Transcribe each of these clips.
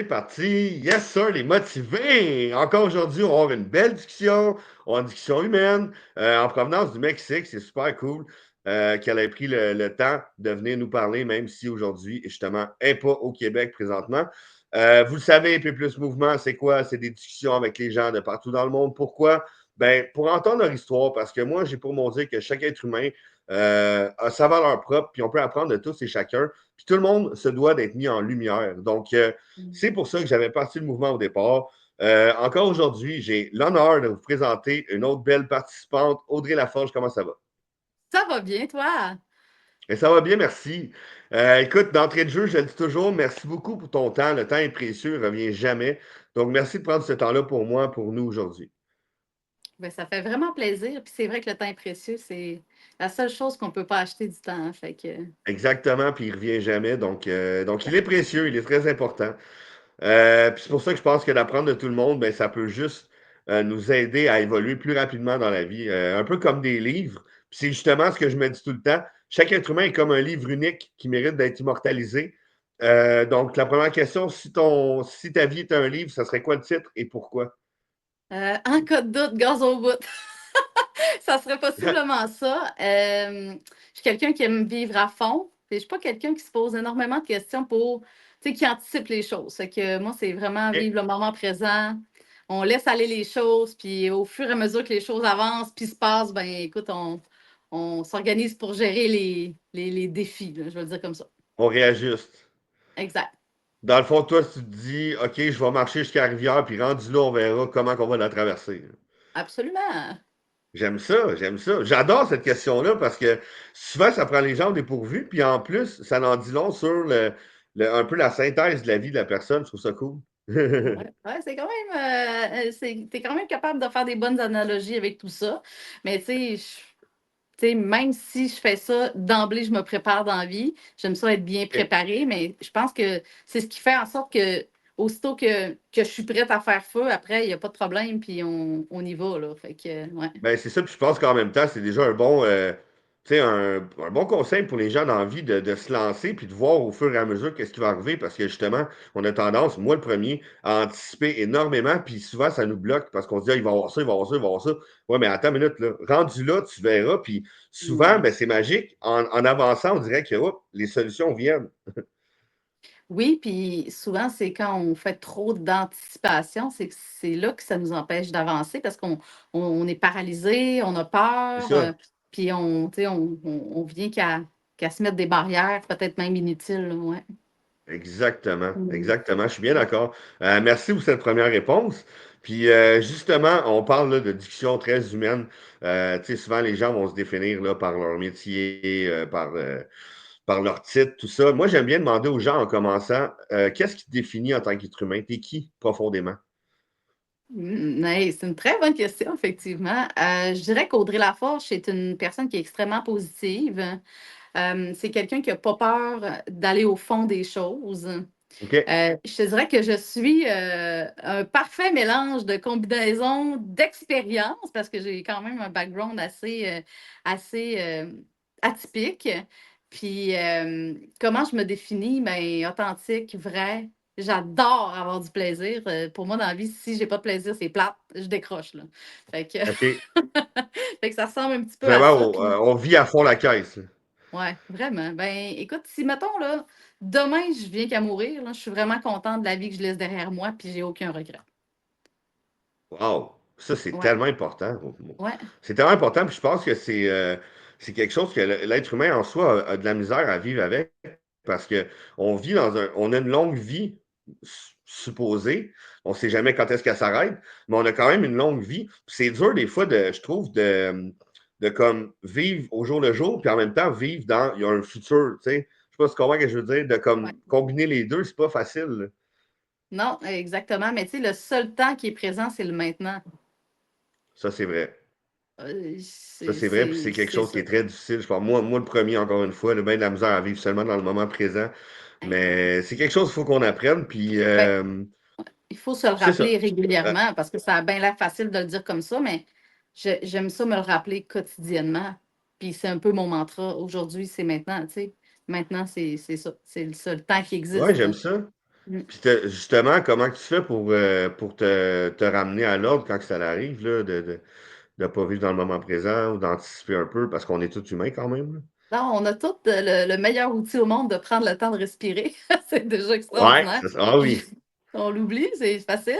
parti. Yes, sir, les motivés. Encore aujourd'hui, on va avoir une belle discussion. On va avoir une discussion humaine en provenance du Mexique. C'est super cool qu'elle ait pris le temps de venir nous parler, même si aujourd'hui, justement, elle n'est pas au Québec présentement. Vous le savez, P Plus Mouvement, c'est quoi? C'est des discussions avec les gens de partout dans le monde. Pourquoi? Ben, pour entendre leur histoire, parce que moi, j'ai pour mon dire que chaque être humain a sa valeur propre, puis on peut apprendre de tous et chacun. Puis tout le monde se doit d'être mis en lumière. Donc, c'est pour ça que j'avais parti le mouvement au départ. Encore aujourd'hui, j'ai l'honneur de vous présenter une autre belle participante, Audrey Laforge. Comment ça va? Ça va bien, toi? Et ça va bien, merci. Écoute, d'entrée de jeu, je le dis toujours, merci beaucoup pour ton temps. Le temps est précieux, il ne revient jamais. Donc, merci de prendre ce temps-là pour moi, pour nous aujourd'hui. Ben, ça fait vraiment plaisir. Puis c'est vrai que le temps est précieux, c'est la seule chose qu'on ne peut pas acheter du temps, hein. Fait que, Exactement, puis il ne revient jamais. Donc, il est précieux, il est très important. Puis c'est pour ça que je pense que d'apprendre de tout le monde, ben, ça peut juste nous aider à évoluer plus rapidement dans la vie. Un peu comme des livres. Puis c'est justement ce que je me dis tout le temps. Chaque être humain est comme un livre unique qui mérite d'être immortalisé. Donc, la première question, si ta vie est un livre, ça serait quoi le titre et pourquoi? en cas de doute, gaz au bout. Ça serait possiblement ça. Je suis quelqu'un qui aime vivre à fond. Je ne suis pas quelqu'un qui se pose énormément de questions qui anticipe les choses. Fait que moi, c'est vraiment Ok. vivre le moment présent. On laisse aller les choses, puis au fur et à mesure que les choses avancent, puis se passent, ben écoute, on s'organise pour gérer les défis, là, je vais le dire comme ça. On réajuste. Exact. Dans le fond, toi, tu te dis, OK, je vais marcher jusqu'à la rivière, puis rendu là, on verra comment on va la traverser. Absolument. J'aime ça, j'aime ça. J'adore cette question-là parce que souvent, ça prend les gens au dépourvu, puis en plus, ça en dit long sur un peu la synthèse de la vie de la personne. Je trouve ça cool. Ouais, ouais, c'est quand même, t'es quand même capable de faire des bonnes analogies avec tout ça. Mais même si je fais ça d'emblée, je me prépare dans la vie. J'aime ça être bien Ok. préparée, mais je pense que c'est ce qui fait en sorte que aussitôt que je suis prête à faire feu, après, il n'y a pas de problème, puis on y va, là. Fait que, ouais. Ben, c'est ça, puis je pense qu'en même temps, c'est déjà tu sais, un bon conseil pour les gens dans la vie de se lancer puis de voir au fur et à mesure qu'est-ce qui va arriver parce que justement, on a tendance, moi le premier, à anticiper énormément puis souvent, ça nous bloque parce qu'on se dit, ah, il va y avoir ça, il va y avoir ça, il va y avoir ça. Ouais, mais attends une minute, là. Rendu là, tu verras puis souvent, Mm. ben, c'est magique. En avançant, on dirait que hop, les solutions viennent. Oui, puis souvent, c'est quand on fait trop d'anticipation, c'est là que ça nous empêche d'avancer parce qu'on est paralysé, on a C'est peur, ça. puis on vient qu'à se mettre des barrières, peut-être même inutiles, là, ouais. Exactement, Mm. exactement. Je suis bien d'accord. Merci pour cette première réponse. Puis justement, on parle là, de discussion très humaine. Tu sais, souvent les gens vont se définir là, par leur métier, par leur titre, tout ça. Moi, j'aime bien demander aux gens en commençant, qu'est-ce qui te définit en tant qu'être humain? T'es qui profondément? Hey, c'est une très bonne question, effectivement. Je dirais qu'Audrey Laforge est une personne qui est extrêmement positive. C'est quelqu'un qui n'a pas peur d'aller au fond des choses. OK? Je te dirais que je suis un parfait mélange de combinaison d'expérience parce que j'ai quand même un background assez atypique. Puis, comment je me définis? Ben, authentique, vrai. J'adore avoir du plaisir. Pour moi, dans la vie, si j'ai pas de plaisir, c'est plate, je décroche, là. Fait que, OK. fait que ça ressemble un petit peu à Vraiment, ça. Puis, on vit à fond la caisse, là. ouais, vraiment. Ben, écoute, si mettons, là, demain, je viens qu'à mourir, là, je suis vraiment contente de la vie que je laisse derrière moi, puis j'ai aucun regret. Wow! Ça, c'est Ouais, tellement important. ouais, C'est tellement important, puis je pense que c'est quelque chose que l'être humain en soi a de la misère à vivre avec, parce que on a une longue vie supposée. On ne sait jamais quand est-ce qu'elle s'arrête, mais on a quand même une longue vie. Puis c'est dur des fois, je trouve, de comme vivre au jour le jour, puis en même temps vivre il y a un futur, tu sais. Je sais pas si tu comprends ce que je veux dire, de ouais. comme combiner les deux, c'est pas facile, là. Non, exactement. Mais tu sais, le seul temps qui est présent, c'est le maintenant. Ça, c'est vrai. Ça, C'est c'est vrai, puis c'est- c'est quelque c'est chose qui ça. est très difficile. Je pense, moi, le premier, encore une fois, j'ai bien de la misère à vivre seulement dans le moment présent. Exact. Mais c'est quelque chose qu'il faut qu'on apprenne, puis Ben, il faut se le c'est ça. rappeler Euh, régulièrement parce que ça a bien l'air facile de le dire comme ça, mais j'aime ça me le rappeler quotidiennement. Puis c'est un peu mon mantra. Aujourd'hui, c'est maintenant, tu sais. Maintenant, c'est ça. C'est le seul temps qui ouais, existe. j'aime ça. Mm. Puis justement, comment tu fais pour te ramener à l'ordre quand ça arrive, là, de ne pas vivre dans le moment présent ou d'anticiper un peu, parce qu'on est tous humains quand même, là? Non, on a tout le meilleur outil au monde de prendre le temps de respirer. C'est déjà Ouais, extraordinaire. ah oui, On l'oublie, c'est facile.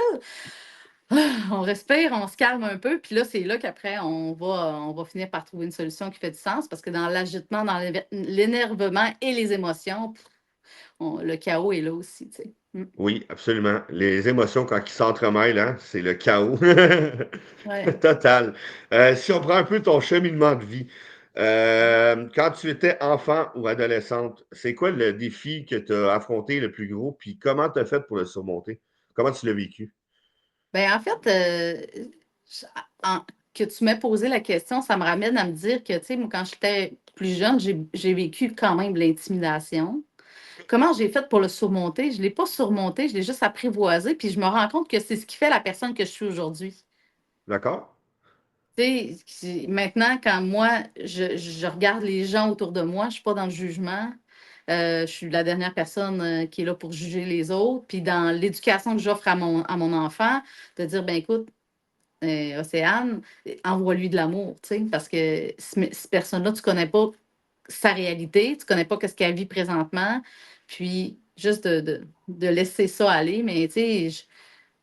On respire, on se calme un peu, puis là, c'est là qu'après, on va finir par trouver une solution qui fait du sens, parce que dans l'agitement, dans l'énervement et les émotions, le chaos est là aussi, tu sais. Mm. oui, absolument. Les émotions, quand ils s'entremêlent, hein, c'est le chaos Ouais. total. Si on prend un peu ton cheminement de vie, quand tu étais enfant ou adolescente, c'est quoi le défi que tu as affronté le plus gros, puis comment tu as fait pour le surmonter? Comment tu l'as vécu? Ben, en fait, je- en- que tu m'aies posé la question, ça me ramène à me dire que, tu sais, moi, quand j'étais plus jeune, j'ai vécu quand même de l'intimidation. Comment j'ai fait pour le surmonter? Je ne l'ai pas surmonté, je l'ai juste apprivoisé, puis je me rends compte que c'est ce qui fait la personne que je suis aujourd'hui. D'accord? Tu sais, maintenant, quand moi, je regarde les gens autour de moi, je ne suis pas dans le jugement. Je suis la dernière personne qui est là pour juger les autres. Puis dans l'éducation que j'offre à mon enfant, de dire, ben écoute, Océane, envoie-lui de l'amour, tu sais, parce que cette personne-là, tu ne connais pas sa réalité, tu ne connais pas ce qu'elle vit présentement. Puis juste de laisser ça aller. Mais tu sais,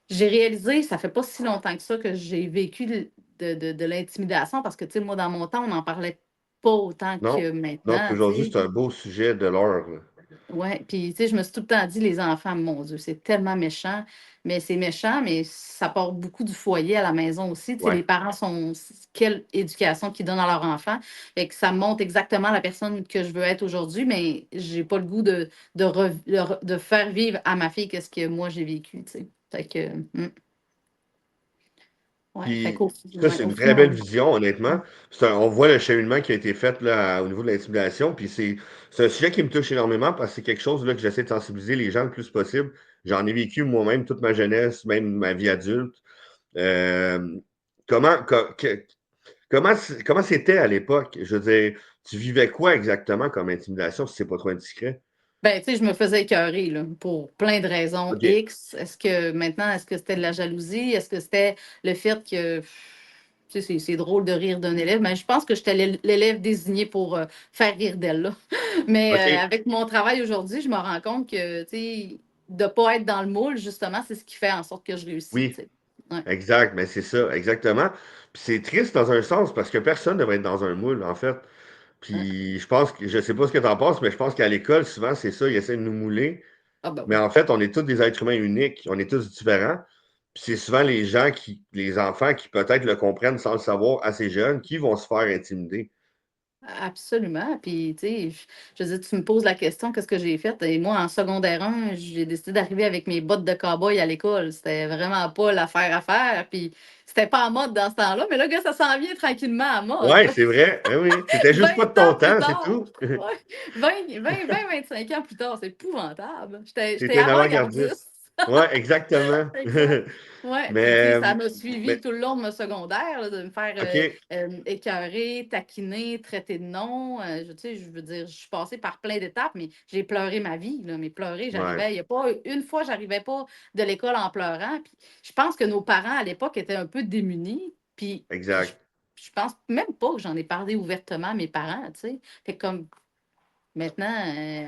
j'ai réalisé, ça fait pas si longtemps que ça que j'ai vécu de l'intimidation parce que, tu sais, moi, dans mon temps, on n'en parlait pas autant Non? que Non, puis maintenant, tu aujourd'hui, sais. c'est un beau sujet de l'heure, là. Ouais, puis, tu sais, je me suis tout le temps dit, les enfants, mon Dieu, c'est tellement méchant. Mais c'est méchant, mais ça part beaucoup du foyer à la maison aussi. Tu sais, Ouais. les parents sont, quelle éducation qu'ils donnent à leur enfant. Fait que ça montre exactement la personne que je veux être aujourd'hui, mais j'ai pas le goût de faire vivre à ma fille qu'est-ce que moi j'ai vécu, tu sais. Fait que, ouais, fait Puis qu'au ça, ouais, c'est au une très belle final. vision, honnêtement. On voit le cheminement qui a été fait là, au niveau de l'intimidation. Puis c'est un sujet qui me touche énormément parce que c'est quelque chose là, que j'essaie de sensibiliser les gens le plus possible. J'en ai vécu moi-même toute ma jeunesse, même ma vie adulte. Euh, comment comment c'était à l'époque? Je veux dire, tu vivais quoi exactement comme intimidation si c'est pas trop indiscret? Ben, tu sais, je me faisais écœurer, là, pour plein de raisons OK. X. Est-ce que c'était de la jalousie? Est-ce que c'était le fait que, tu sais, c'est drôle de rire d'un élève, mais je pense que j'étais l'élève désigné pour faire rire d'elle, là. Mais OK. avec mon travail aujourd'hui, je me rends compte que, tu sais, de ne pas être dans le moule, justement, c'est ce qui fait en sorte que je réussis, Oui. tu sais. Ouais, Exact, mais c'est ça, exactement. Puis c'est triste dans un sens parce que personne ne devrait être dans un moule, en fait. ouais. Puis je pense que, je sais pas ce que tu en penses, mais je pense qu'à l'école, souvent, c'est ça, ils essaient de nous mouler. Ah, ben Mais oui. en fait, on est tous des êtres humains uniques, on est tous différents. Puis c'est souvent les enfants qui peut-être le comprennent sans le savoir assez jeunes, qui vont se faire intimider. Absolument. Puis, tu sais, je veux dire, tu me poses la question, qu'est-ce que j'ai fait? Et moi, en secondaire 1, j'ai décidé d'arriver avec mes bottes de cow-boy à l'école. C'était vraiment pas l'affaire à faire. Puis, c'était pas en mode dans ce temps-là. Mais là, gars, ça s'en vient tranquillement à mode, Ouais, là. c'est vrai. Eh oui, c'était juste pas de 20 ton ans plus temps, c'est tard. tout. Ouais. 25 ans plus tard, c'est épouvantable. J'étais T'étais un avant-gardiste. avant-gardiste. Ouais, exactement. Exact. Ouais, puis tu sais, Mais, ça m'a suivi mais, tout le long de mon secondaire, là, de me faire OK. écœurer, taquiner, traiter de nom. Tu sais, je veux dire, je suis passée par plein d'étapes, mais j'ai pleuré ma vie, là, mais pleurer, Ouais, j'arrivais. Il n'y a pas une fois, j'arrivais pas de l'école en pleurant. Puis je pense que nos parents à l'époque étaient un peu démunis. Puis exact. je pense même pas que j'en ai parlé ouvertement à mes parents, tu sais. Fait que comme maintenant,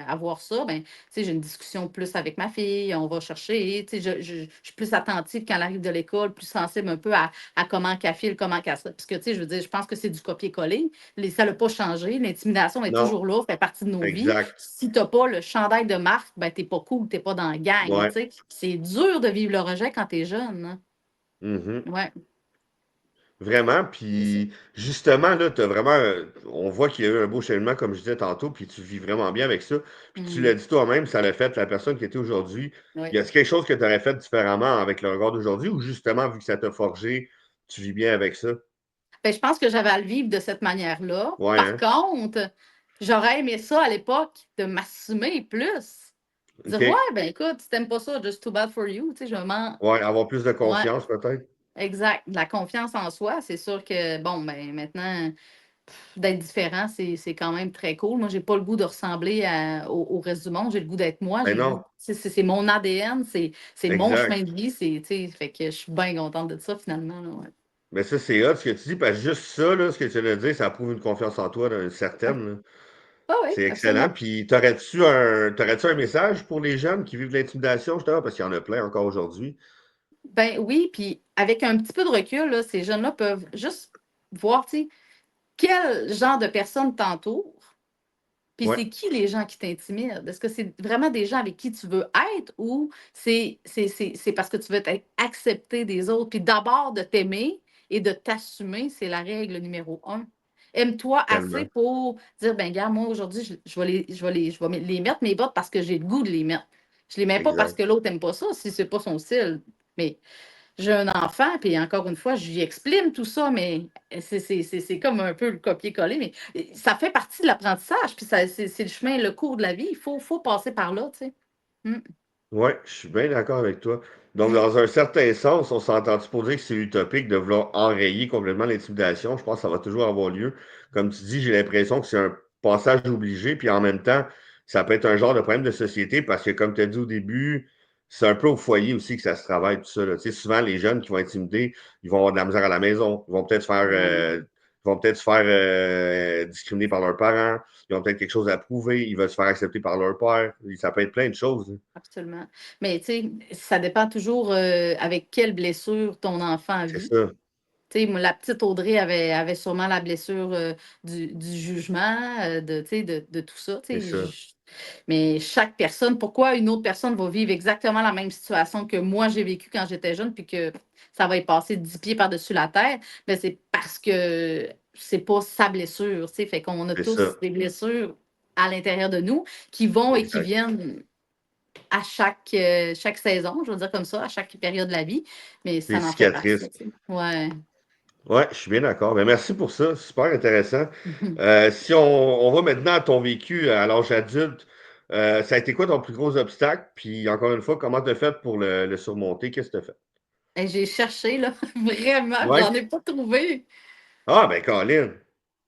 avoir ça, ben, tu sais, j'ai une discussion plus avec ma fille, on va chercher, tu sais, je suis plus attentive quand elle arrive de l'école, plus sensible un peu à comment qu'elle file, comment qu'elle se. Parce que, tu sais, je veux dire, je pense que c'est du copier-coller. Ça n'a pas changé. L'intimidation est Non, toujours là, fait partie de nos vies. exact. Si tu n'as pas le chandail de marque, ben, tu n'es pas cool, tu n'es pas dans la gang, tu Ouais. sais. C'est dur de vivre le rejet quand tu es jeune, hein. Mhm. Ouais, Vraiment. c'est ça. Puis justement, là, t'as vraiment, on voit qu'il y a eu un beau cheminement, comme je disais tantôt, puis tu vis vraiment bien avec ça. Puis tu l'as Mhm. dit toi-même, ça l'a fait la personne qui était aujourd'hui. Y Ouais. a-t-il quelque chose que tu aurais fait différemment avec le regard d'aujourd'hui ou justement, vu que ça t'a forgé, tu vis bien avec ça? Ben, je pense que j'avais à le vivre de cette manière-là. Ouais, Par hein? contre, j'aurais aimé ça à l'époque, de m'assumer plus. Dire, ouais, OK. ben écoute, si t'aimes pas ça, just too bad for you. Tu sais, je m'en. Ouais, avoir plus de Ouais, confiance peut-être? exact. De la confiance en soi, c'est sûr que, bon, ben maintenant. d'être différent, c'est quand même très cool. Moi, j'ai pas le goût de ressembler au reste du monde. J'ai le goût d'être moi. Ben J'ai le goût, non, c'est mon ADN, c'est mon chemin exact. de vie. Fait que je suis bien contente de ça finalement. Là, ouais. Mais ça, c'est hot ce que tu dis, parce que juste ça, là, ce que tu viens de dire, ça prouve une confiance en toi, là, Ouais. certaine, là. Ah oui, C'est excellent. absolument. Puis, t'aurais-tu un message pour les jeunes qui vivent de l'intimidation, justement, parce qu'il y en a plein encore aujourd'hui? Ben oui, puis avec un petit peu de recul, là, ces jeunes-là peuvent juste voir, tu sais, quel genre de personnes t'entourent. Puis Ouais, c'est qui les gens qui t'intimident? Est-ce que c'est vraiment des gens avec qui tu veux être ou c'est parce que tu veux être accepté des autres? Puis d'abord de t'aimer et de t'assumer, c'est la règle numéro un. Aime-toi assez tellement. pour dire, ben gars, moi aujourd'hui, je vais les mettre mes bottes parce que j'ai le goût de les mettre. Je les mets pas parce Exact. que l'autre n'aime pas ça, si c'est pas son style. Mais j'ai un enfant, puis encore une fois, je lui explique tout ça, mais c'est comme un peu le copier-coller, mais ça fait partie de l'apprentissage, puis c'est le chemin, le cours de la vie. Il faut passer par là, tu sais. Mm, Oui, je suis bien d'accord avec toi. Donc, mm. dans un certain sens, on s'entend-tu pour dire que c'est utopique de vouloir enrayer complètement l'intimidation? Je pense que ça va toujours avoir lieu. Comme tu dis, j'ai l'impression que c'est un passage obligé, puis en même temps, ça peut être un genre de problème de société parce que, comme tu as dit au début, c'est un peu au foyer aussi que ça se travaille, tout ça, là. Tu sais, souvent, les jeunes qui vont intimider, ils vont avoir de la misère à la maison. Ouais, Ils vont peut-être se faire discriminer par leurs parents. Ils ont peut-être quelque chose à prouver. Ils veulent se faire accepter par leur père. Ça peut être plein de choses, hein. absolument. Mais tu sais, ça dépend toujours avec quelle blessure ton enfant C'est vit. ça, Tu sais, moi, la petite Audrey avait sûrement la blessure du jugement, tu sais, de tout ça. c'est Tu sais, ça. mais chaque personne, pourquoi une autre personne va vivre exactement la même situation que moi j'ai vécu quand j'étais jeune, puis que ça va y passer 10 pieds par-dessus la terre, ben c'est parce que c'est pas sa blessure. Tu sais, fait qu'on a C'est ça, tous des blessures à l'intérieur de nous qui vont et qui exact. viennent à chaque saison, je veux dire comme ça, à chaque période de la vie, mais Des ça en fait cicatrices. partie. Tu sais. Ouais. Ouais, je suis bien d'accord. Ben, merci pour ça. Super intéressant. Mhm. Si on va maintenant à ton vécu à l'âge adulte, ça a été quoi ton plus gros obstacle? Puis encore une fois, comment tu as fait pour le surmonter? Qu'est-ce que tu as fait? Et j'ai cherché, là, vraiment, Ouais. j'en ai pas trouvé. Ah, ben, Colin.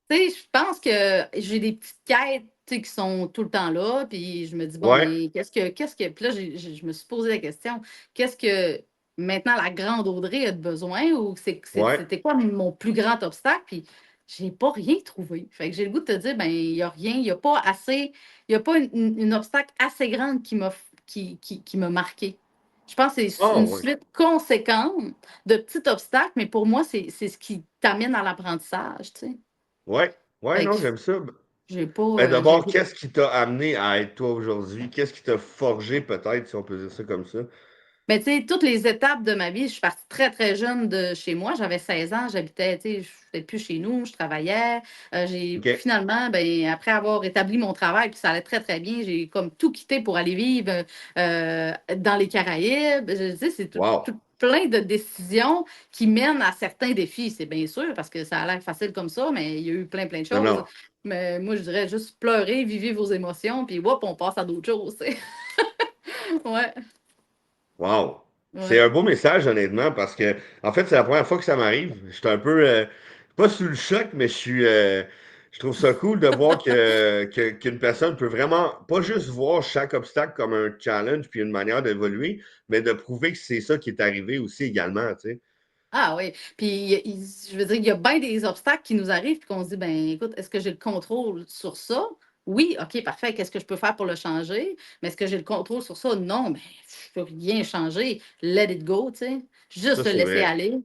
Tu sais, je pense que j'ai des petites quêtes, tu sais, qui sont tout le temps là, puis je me dis, bon, Ouais, mais puis là, je me suis posé la question, qu'est-ce que maintenant la grande Audrey a de besoin ou ouais. c'était quoi mon plus grand obstacle? Puis j'ai pas rien trouvé. Fait que j'ai le goût de te dire, ben, il n'y a rien, il n'y a pas assez, il n'y a pas une obstacle assez grande qui m'a marqué. Je pense que c'est Ah, une ouais. suite conséquente de petits obstacles, mais pour moi, c'est ce qui t'amène à l'apprentissage, tu sais. Ouais. Ouais, Fait que non, j'aime ça. j'ai pas, Ben, j'ai le d'abord, goût. qu'est-ce qui t'a amené à être toi aujourd'hui? Qu'est-ce qui t'a forgé, peut-être, si on peut dire ça comme ça? Mais tu sais, toutes les étapes de ma vie, je suis partie très, très jeune de chez moi. J'avais 16 ans, j'habitais, tu sais, je n'étais plus chez nous, je travaillais. J'ai OK. finalement, ben, après avoir établi mon travail, puis ça allait très, très bien, j'ai comme tout quitté pour aller vivre dans les Caraïbes. Je sais, c'est Wow. plein de décisions qui mènent à certains défis. C'est bien sûr, parce que ça a l'air facile comme ça, mais il y a eu plein, plein de Non, choses. non. Mais moi, je dirais juste pleurer, vivez vos émotions, puis hop, on passe à d'autres choses. Tu sais. Ouais, Wow! C'est ouais. un beau message, honnêtement, parce que, en fait, c'est la première fois que ça m'arrive. Je suis un peu, pas sous le choc, mais je trouve ça cool de voir qu'une personne peut vraiment, pas juste voir chaque obstacle comme un challenge puis une manière d'évoluer, mais de prouver que c'est ça qui est arrivé aussi également, tu sais. Ah oui, puis je veux dire, il y a bien des obstacles qui nous arrivent, puis qu'on se dit, ben écoute, est-ce que j'ai le contrôle sur ça? Oui, OK, parfait. Qu'est-ce que je peux faire pour le changer? Mais est-ce que j'ai le contrôle sur ça? Non, ben, je peux rien changer. Let it go, tu sais. Ça, Juste le c'est laisser vrai. aller.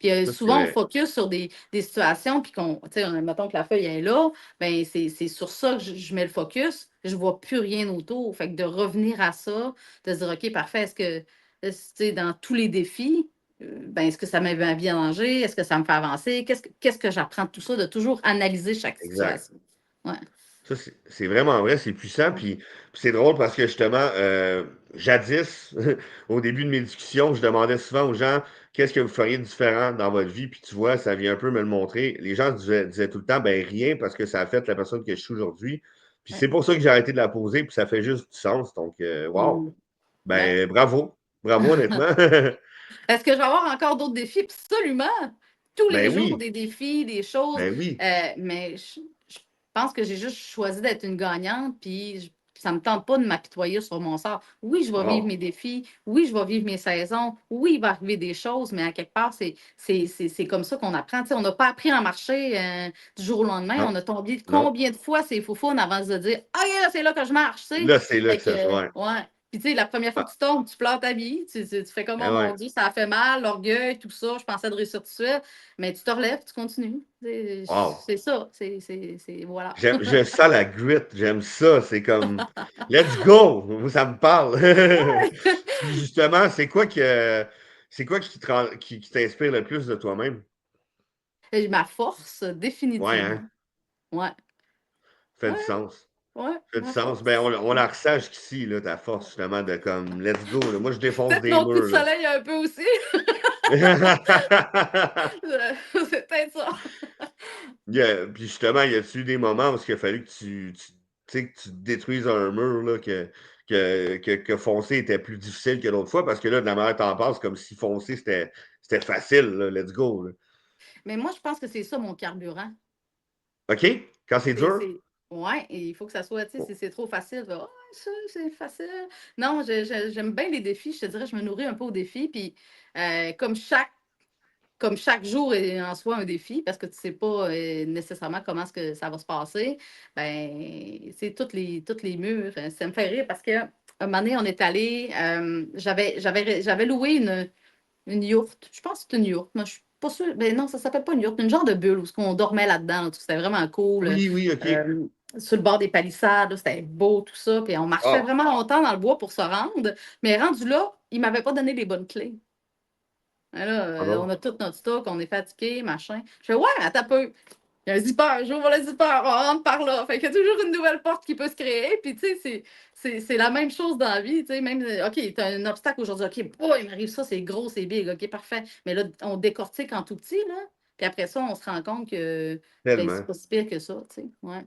Puis Ça, c'est souvent, on vrai. focus sur des situations, puis tu sais, mettons que la feuille est là, ben c'est sur ça que je mets le focus. Je vois plus rien autour. Fait que de revenir à ça, de se dire, OK, parfait, tu sais, dans tous les défis, ben, est-ce que ça met ma vie en danger? Est-ce que ça me fait avancer? Qu'est-ce que j'apprends de tout ça? De toujours analyser chaque Exact. situation. Ouais. Ça, c'est vraiment vrai, c'est puissant. Puis c'est drôle parce que justement, jadis, au début de mes discussions, je demandais souvent aux gens qu'est-ce que vous feriez de différent dans votre vie. Puis tu vois, ça vient un peu me le montrer. Les gens disaient tout le temps, ben rien, parce que ça a fait la personne que je suis aujourd'hui. Puis Ouais. c'est pour ça que j'ai arrêté de la poser, puis ça fait juste du sens. Donc, wow. Mm. Ouais. Ben bravo. Bravo, honnêtement. Est-ce que je vais avoir encore d'autres défis? Absolument! tous les Ben jours oui, des défis, des choses. ben oui. Mais je pense que j'ai juste choisi d'être une gagnante, puis ça me tente pas de m'apitoyer sur mon sort. Oui, je vais vivre Wow. mes défis. Oui, je vais vivre mes saisons. Oui, il va arriver des choses, mais à quelque part, c'est comme ça qu'on apprend. Tu sais, on n'a pas appris à marcher du jour au lendemain. Non, On a tombé non. combien de fois c'est foufounes avant de se dire ah, yeah, c'est là que je marche, tu sais. Là, c'est là Fait que ça se que, voit. ouais. Puis, tu sais, la première fois que Ah, tu tombes, tu pleures ta vie. Tu fais comme, oh ben mon ouais. Dieu, ça a fait mal, l'orgueil, tout ça. Je pensais de réussir tout de suite. Mais tu te relèves, tu continues. Wow. C'est ça. Voilà. Je sens la grit, j'aime ça. C'est comme, let's go! Moi, ça me parle. Puis justement, c'est quoi qui t'inspire le plus de toi-même? Et ma force, Ouais, hein? définitivement. Ouais. Fait du Ouais, sens. ouais, Fait du ma sens. Ben, force. on la ressent jusqu'ici, là, ta force, justement, de comme, let's go, là. Moi, je défonce Peut-être des mon coup de murs, là. soleil un peu aussi. C'est peut-être ça. Puis justement, y a-tu eu des moments où il a fallu que tu sais, que tu détruises un mur, là, que foncer était plus difficile que l'autre fois? Parce que là, de la manière que t'en parles, c'est comme si foncer, c'était facile, là, let's go, là. Mais moi, je pense que c'est ça mon carburant. OK? Quand c'est dur? Ouais, et il faut que ça soit, tu sais, Oh, si c'est trop facile, je vais, ah, ça, c'est facile. Non, j'aime bien les défis. Je te dirais, je me nourris un peu aux défis. Puis, comme chaque jour est en soi un défi, parce que tu ne sais pas nécessairement comment est-ce que ça va se passer, ben, c'est toutes les murs. Ça me fait rire parce que un moment donné, on est allé, j'avais loué une yourte. Je pense que c'est une yourte. Moi, je suis pas sûre. Ben non, ça s'appelle pas une yourte. Une genre de bulle où on dormait là-dedans. Là, c'était vraiment cool. oui, oui, OK. Euh, sur le bord des palissades, là, c'était beau, tout ça. Puis on marchait Ah, vraiment longtemps dans le bois pour se rendre. Mais rendu là, il ne m'avait pas donné les bonnes clés. Ben là, on pardon. a tout notre stock, on est fatigué, machin. Je fais, ouais, attends un peu. Il y a un zipper, j'ouvre le zipper, on rentre par là. Fait qu'il y a toujours une nouvelle porte qui peut se créer. Puis, tu sais, c'est la même chose dans la vie. Tu sais, même, OK, tu as un obstacle aujourd'hui. OK, oh, il m'arrive ça, c'est gros, c'est big. OK, parfait. Mais là, on décortique en tout petit, là. Puis après ça, on se rend compte que, ben, c'est Tellement. pas si pire que ça, tu sais. Ouais.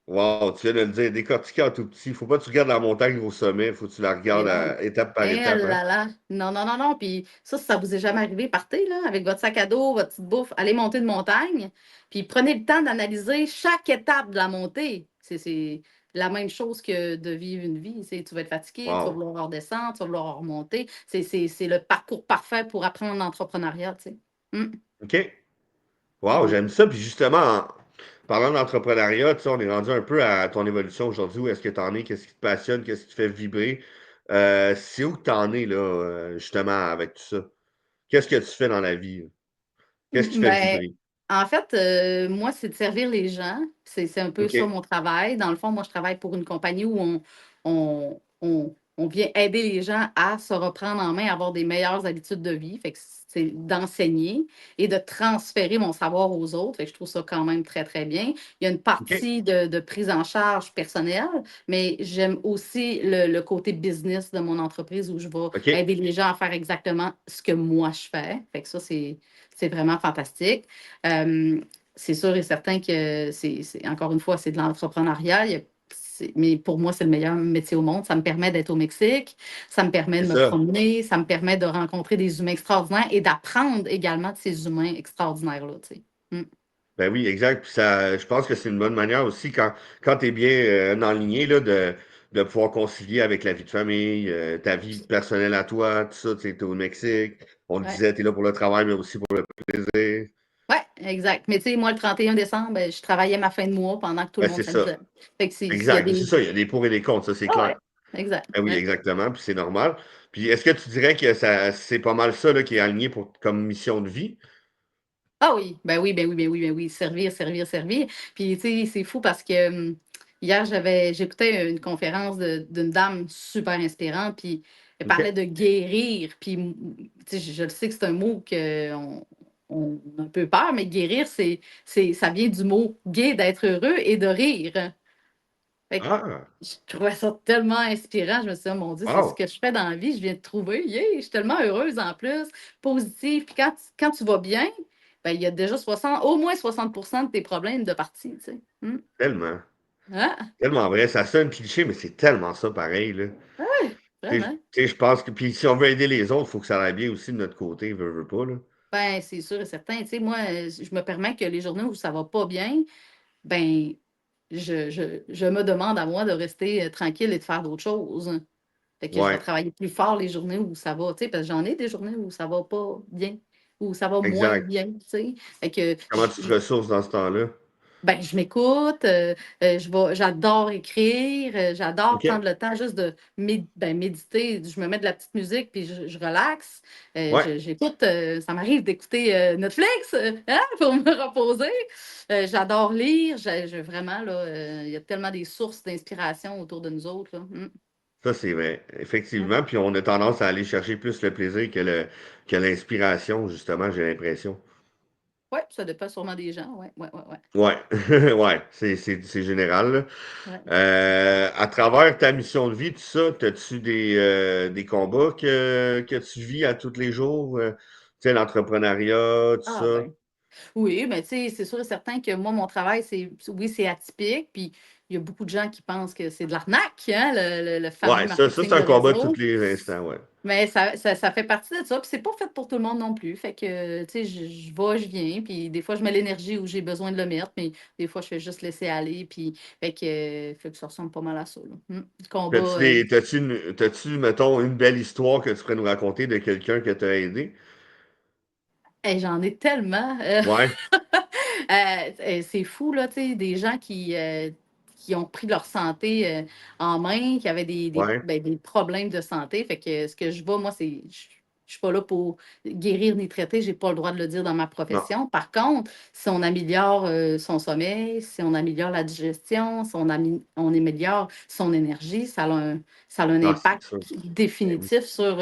Wow, tu viens de le dire, décortiquer en tout petit. Faut pas que tu regardes la montagne au sommet, faut que tu la Mais regardes non. étape par Eh étape, hein? là là. Non, non, non, non. Puis ça vous est jamais arrivé, partez, là, avec votre sac à dos, votre petite bouffe, allez monter une montagne. Puis prenez le temps d'analyser chaque étape de la montée. C'est la même chose que de vivre une vie. Tu vas être fatigué, tu vas Wow. vouloir redescendre, tu vas vouloir remonter. C'est le parcours parfait pour apprendre l'entrepreneuriat, tu sais. Mm. OK. Wow, Ouais. j'aime ça. Puis justement, parlant d'entrepreneuriat, tu sais, on est rendu un peu à ton évolution aujourd'hui. Où est-ce que tu en es? Qu'est-ce qui te passionne? Qu'est-ce qui te fait vibrer? C'est où que tu en es, là, justement, avec tout ça? Qu'est-ce que tu fais dans la vie, là? Qu'est-ce qui te fait Ben, vibrer? en fait, moi, c'est de servir les gens. C'est un peu ça OK. mon travail. Dans le fond, moi, je travaille pour une compagnie où on vient aider les gens à se reprendre en main, à avoir des meilleures habitudes de vie. Fait que c'est d'enseigner et de transférer mon savoir aux autres. Fait que je trouve ça quand même très, très bien. Il y a une OK. partie de prise en charge personnelle, mais j'aime aussi le côté business de mon entreprise où je vais OK. aider les gens à faire exactement ce que moi je fais. Fait que ça, c'est vraiment fantastique. Euh, c'est sûr et certain que encore une fois, c'est de l'entrepreneuriat. Mais pour moi, c'est le meilleur métier au monde. Ça me permet d'être au Mexique, ça me permet C'est de me ça. promener, ça me permet de rencontrer des humains extraordinaires et d'apprendre également de ces humains extraordinaires-là. Tu sais. Mm. Ben oui, exact. Puis ça, je pense que c'est une bonne manière aussi quand tu es bien enligné là, de pouvoir concilier avec la vie de famille, ta vie personnelle à toi, tout ça. Tu sais, t'es au Mexique. On te Ouais. disait, tu es là pour le travail, mais aussi pour le plaisir. Ouais, exact. Mais tu sais, moi, le 31 décembre, ben, je travaillais ma fin de mois pendant que tout le Ben, monde c'est ça. s'amusait. Fait que il y a Exact. C'est des. ça. Il y a des pour et des contre, ça, c'est Ah ouais, clair. exact. Ben oui, Ouais. exactement. Puis c'est normal. Puis est-ce que tu dirais que ça, c'est pas mal ça là, qui est aligné pour, comme mission de vie? Ah oui, ben oui, ben oui, ben oui, ben oui, servir, servir, servir. Puis, tu sais, c'est fou parce que hier, j'écoutais une conférence d'une dame super inspirante, puis elle parlait OK. de guérir. Puis, tu sais, je le sais que c'est un mot on a un peu peur, mais guérir, ça vient du mot gai, d'être heureux et de rire. Fait que Ah, je trouvais ça tellement inspirant. Je me suis dit, oh mon Dieu, c'est ce wow. que je fais dans la vie. Je viens de trouver. Yeah, je suis tellement heureuse en plus, positive. Puis quand tu vas bien, ben, il y a déjà au moins 60% de tes problèmes de partie. Tu sais. Tellement. Ah, Tellement vrai. Ça sonne cliché, mais c'est tellement ça pareil, là. Tu sais, vraiment. je pense que puis si on veut aider les autres, il faut que ça aille bien aussi de notre côté, veut pas, là. Ben, c'est sûr et certain. Tu sais, moi, je me permets que les journées où ça va pas bien, ben, je me demande à moi de rester, tranquille et de faire d'autres choses. Fait que je vais Ouais, travailler plus fort les journées où ça va, tu sais, parce que j'en ai des journées où ça va pas bien, où ça va moins exact. bien, tu sais. Fait que Comment tu te ressources dans ce temps-là? ben, je m'écoute, j'adore écrire, j'adore OK. prendre le temps juste de méditer. Je me mets de la petite musique puis je relaxe. Ouais, J'écoute, ça m'arrive d'écouter Netflix hein, pour me reposer. J'adore lire. Vraiment, là, il y a tellement des sources d'inspiration autour de nous autres. Là. ça c'est vrai, Ouais. effectivement. Puis on a tendance à aller chercher plus le plaisir que l'inspiration, justement, j'ai l'impression. Ouais, ça dépend sûrement des gens. Ouais, ouais, ouais, ouais. Ouais, ouais, c'est général, là. Ouais. À travers ta mission de vie, tout ça, as-tu des combats que tu vis à tous les jours? Tu sais, l'entrepreneuriat, tout Ah ça? ben. Oui, mais tu sais, c'est sûr et certain que moi, mon travail, oui, c'est atypique, puis il y a beaucoup de gens qui pensent que c'est de l'arnaque, hein, le fameux Ouais, ça marketing c'est de un combat de tous réseau. les instants, ouais. Mais ça fait partie de ça, puis c'est pas fait pour tout le monde non plus. Fait que, tu sais, je vais, je viens, puis des fois, je mets l'énergie où j'ai besoin de le mettre, mais des fois, je fais juste laisser aller, puis fait que ça ressemble pas mal à ça, là. Le combat, Mettons, une belle histoire que tu pourrais nous raconter de quelqu'un que tu as aidé? hey, j'en ai tellement. Ouais, C'est fou, là, tu sais, des gens qui ont pris leur santé en main, qui avaient ouais, des problèmes de santé. Fait que ce que je vois, moi, c'est. Je suis pas là pour guérir ni traiter, j'ai pas le droit de le dire dans ma non, profession. Par contre, si on améliore son sommeil, si on améliore la digestion, si on améliore son énergie, ça a un non, c'est impact sûr. Ben oui, définitif sur,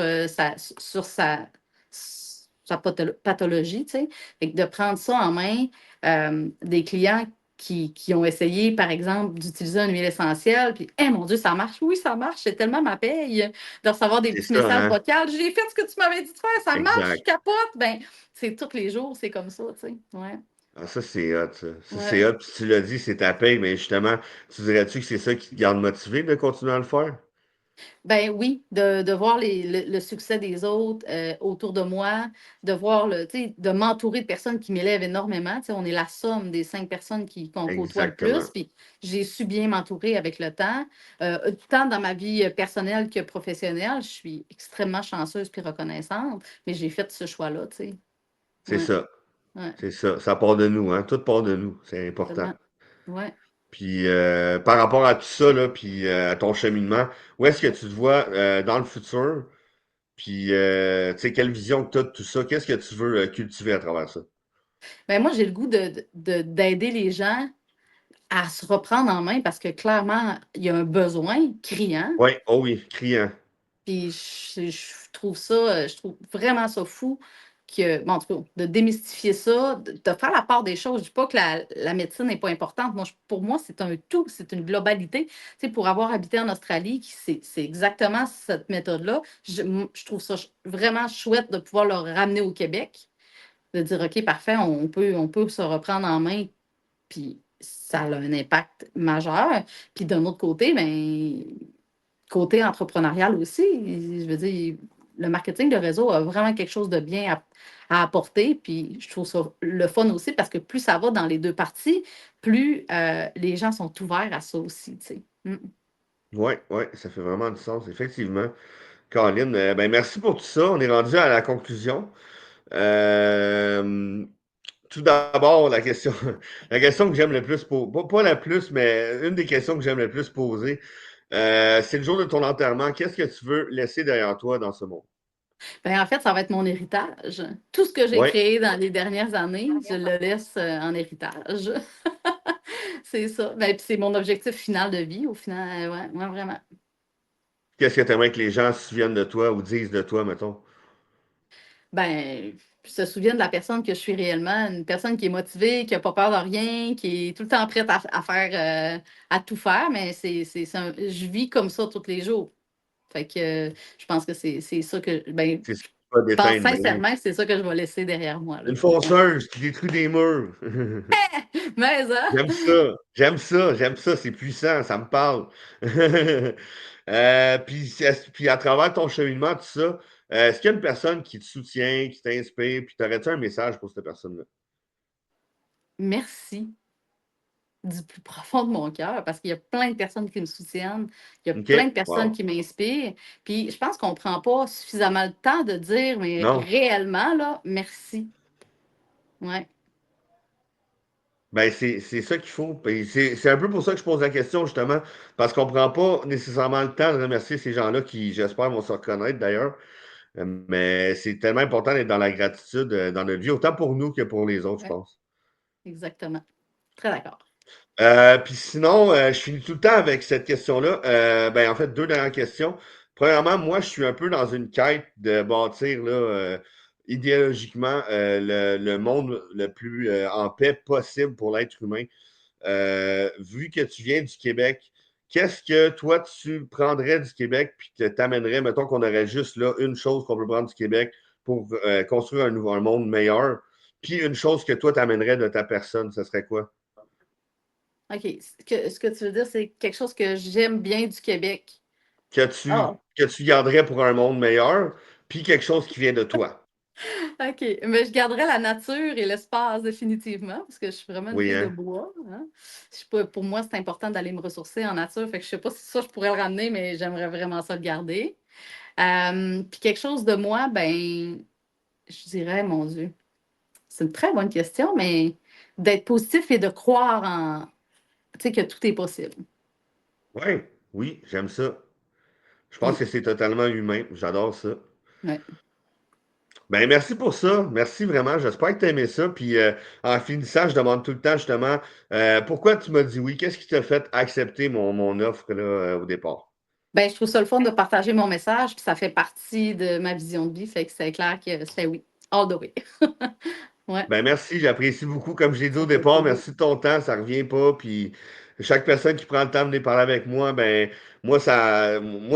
sa pathologie, tu sais. Fait que de prendre ça en main, des clients qui ont essayé, par exemple, d'utiliser une huile essentielle, puis, eh mon Dieu, ça marche. Oui, ça marche. C'est tellement ma paye de recevoir des c'est petits ça, messages hein? vocaux. J'ai fait ce que tu m'avais dit de faire, ça marche, je Exact. capote. Ben, c'est tous les jours, c'est comme ça, tu sais. Ouais, Ah, ça, c'est hot, ça. Ça, c'est ouais. hot. Puis tu l'as dit, c'est ta paye, mais justement, tu dirais-tu que c'est ça qui te garde motivé de continuer à le faire? Ben oui, de voir le succès des autres autour de moi, de voir tu sais, de m'entourer de personnes qui m'élèvent énormément. Tu sais, on est la somme des 5 personnes qu'on côtoie le plus. Exactement. Puis j'ai su bien m'entourer avec le temps. Tant dans ma vie personnelle que professionnelle, je suis extrêmement chanceuse puis reconnaissante, mais j'ai fait ce choix-là, tu sais. C'est Ouais, ça. ouais, C'est ça. Ça part de nous, hein? Tout part de nous. C'est important. tellement. Ouais. Puis par rapport à tout ça, là, puis à ton cheminement, où est-ce que tu te vois dans le futur? Puis, tu sais, quelle vision que tu as de tout ça? Qu'est-ce que tu veux cultiver à travers ça? Ben moi, j'ai le goût d'aider les gens à se reprendre en main parce que clairement, il y a un besoin criant. Oui, oh oui, criant. Puis je trouve ça, je trouve vraiment ça fou que, bon, en tout cas, de démystifier ça, de faire la part des choses. Je dis pas que la médecine n'est pas importante. Moi, pour moi, c'est un tout, c'est une globalité. Tu sais, pour avoir habité en Australie, c'est exactement cette méthode-là. Je trouve ça vraiment chouette de pouvoir le ramener au Québec, de dire, OK, parfait, on peut se reprendre en main, puis ça a un impact majeur. Puis d'un autre côté, ben, côté entrepreneurial aussi, je veux dire, le marketing de réseau a vraiment quelque chose de bien à apporter. Puis je trouve ça le fun aussi parce que plus ça va dans les deux parties, plus les gens sont ouverts à ça aussi, tu sais. Oui, oui, ça fait vraiment du sens, effectivement. Colin, ben merci pour tout ça. On est rendu à la conclusion. Euh, Tout d'abord, la question, la question que j'aime le plus, pas la plus, mais une des questions que j'aime le plus poser, c'est le jour de ton enterrement. Qu'est-ce que tu veux laisser derrière toi dans ce monde? Ben, en fait, ça va être mon héritage. Tout ce que j'ai Oui. créé dans les dernières années, je le laisse en héritage. C'est ça. Ben, puis c'est mon objectif final de vie, au final. Ouais, ouais, vraiment. Qu'est-ce que tu aimerais que les gens se souviennent de toi ou disent de toi, mettons? Ben, se souviennent de la personne que je suis réellement, une personne qui est motivée, qui a pas peur de rien, qui est tout le temps prête à faire, à tout faire, mais je vis comme ça tous les jours. Fait que je pense que c'est ça que, ben, C'est ce qui va je pense déteindre, ben oui. sincèrement que c'est ça que je vais laisser derrière moi, là. Une Ouais. fonceuse qui détruit des murs. Mais ça, J'aime ça, j'aime ça, j'aime ça, c'est puissant, ça me parle. Puis à travers ton cheminement, tout ça, Est-ce qu'il y a une personne qui te soutient, qui t'inspire, puis t'aurais-tu un message pour cette personne-là? Merci du plus profond de mon cœur parce qu'il y a plein de personnes qui me soutiennent, il y a OK. plein de personnes Wow. qui m'inspirent. Puis je pense qu'on ne prend pas suffisamment le temps de dire, mais Non. réellement, là, merci. Ouais, Ben, c'est ça qu'il faut. Puis c'est un peu pour ça que je pose la question, justement, parce qu'on prend pas nécessairement le temps de remercier ces gens-là qui, j'espère, vont se reconnaître d'ailleurs. Mais c'est tellement important d'être dans la gratitude dans notre vie, autant pour nous que pour les autres, je ouais, pense. exactement. Très d'accord. Puis sinon, je finis tout le temps avec cette question-là. Ben, en fait, deux dernières questions. Premièrement, moi, je suis un peu dans une quête de bâtir là, idéologiquement le monde le plus en paix possible pour l'être humain. Vu que tu viens du Québec, qu'est-ce que toi, tu prendrais du Québec puis que t'amènerais, mettons qu'on aurait juste là une chose qu'on peut prendre du Québec pour construire un monde meilleur, puis une chose que toi, t'amènerais de ta personne, ce serait quoi? OK. Ce que tu veux dire, c'est quelque chose que j'aime bien du Québec. Ah, Que tu garderais pour un monde meilleur, puis quelque chose qui vient de toi. OK. Mais je garderais la nature et l'espace définitivement, parce que je suis vraiment une Oui, fille de hein? bois. Hein. Je sais pas, pour moi, c'est important d'aller me ressourcer en nature. Fait que je sais pas si ça, je pourrais le ramener, mais j'aimerais vraiment ça le garder. Puis quelque chose de moi, ben, je dirais, mon Dieu, c'est une très bonne question, mais d'être positif et de croire en, tu sais, que tout est possible. Oui, oui, j'aime ça. Je pense Puis, que c'est totalement humain. J'adore ça. ouais. Ben, merci pour ça. Merci vraiment. J'espère que tu as aimé ça. Puis en finissant, je demande tout le temps justement pourquoi tu m'as dit oui? Qu'est-ce qui t'a fait accepter mon offre là, au départ? Ben, je trouve ça le fun de partager mon message, puis ça fait partie de ma vision de vie, fait que c'est clair que c'est oui, all the way. Ouais, Ben merci, j'apprécie beaucoup. Comme je l'ai dit au ça fait départ, plaisir. merci de ton temps, ça revient pas. Puis chaque personne qui prend le temps de venir parler avec moi, ben moi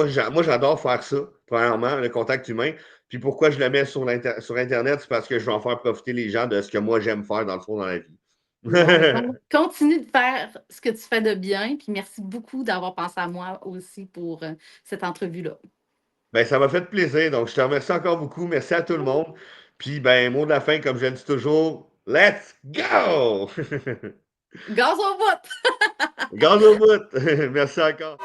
j'adore faire ça. Premièrement, le contact humain. Puis pourquoi je le mets sur Internet, c'est parce que je veux en faire profiter les gens de ce que moi j'aime faire dans le fond dans la vie. Bon, mais continue de faire ce que tu fais de bien, puis merci beaucoup d'avoir pensé à moi aussi pour cette entrevue-là. Ben ça m'a fait plaisir. Donc je te remercie encore beaucoup. Merci à tout le monde. Puis ben mot de la fin, comme je le dis toujours, let's go! Gaz au bout! Gaz au bout! Merci encore.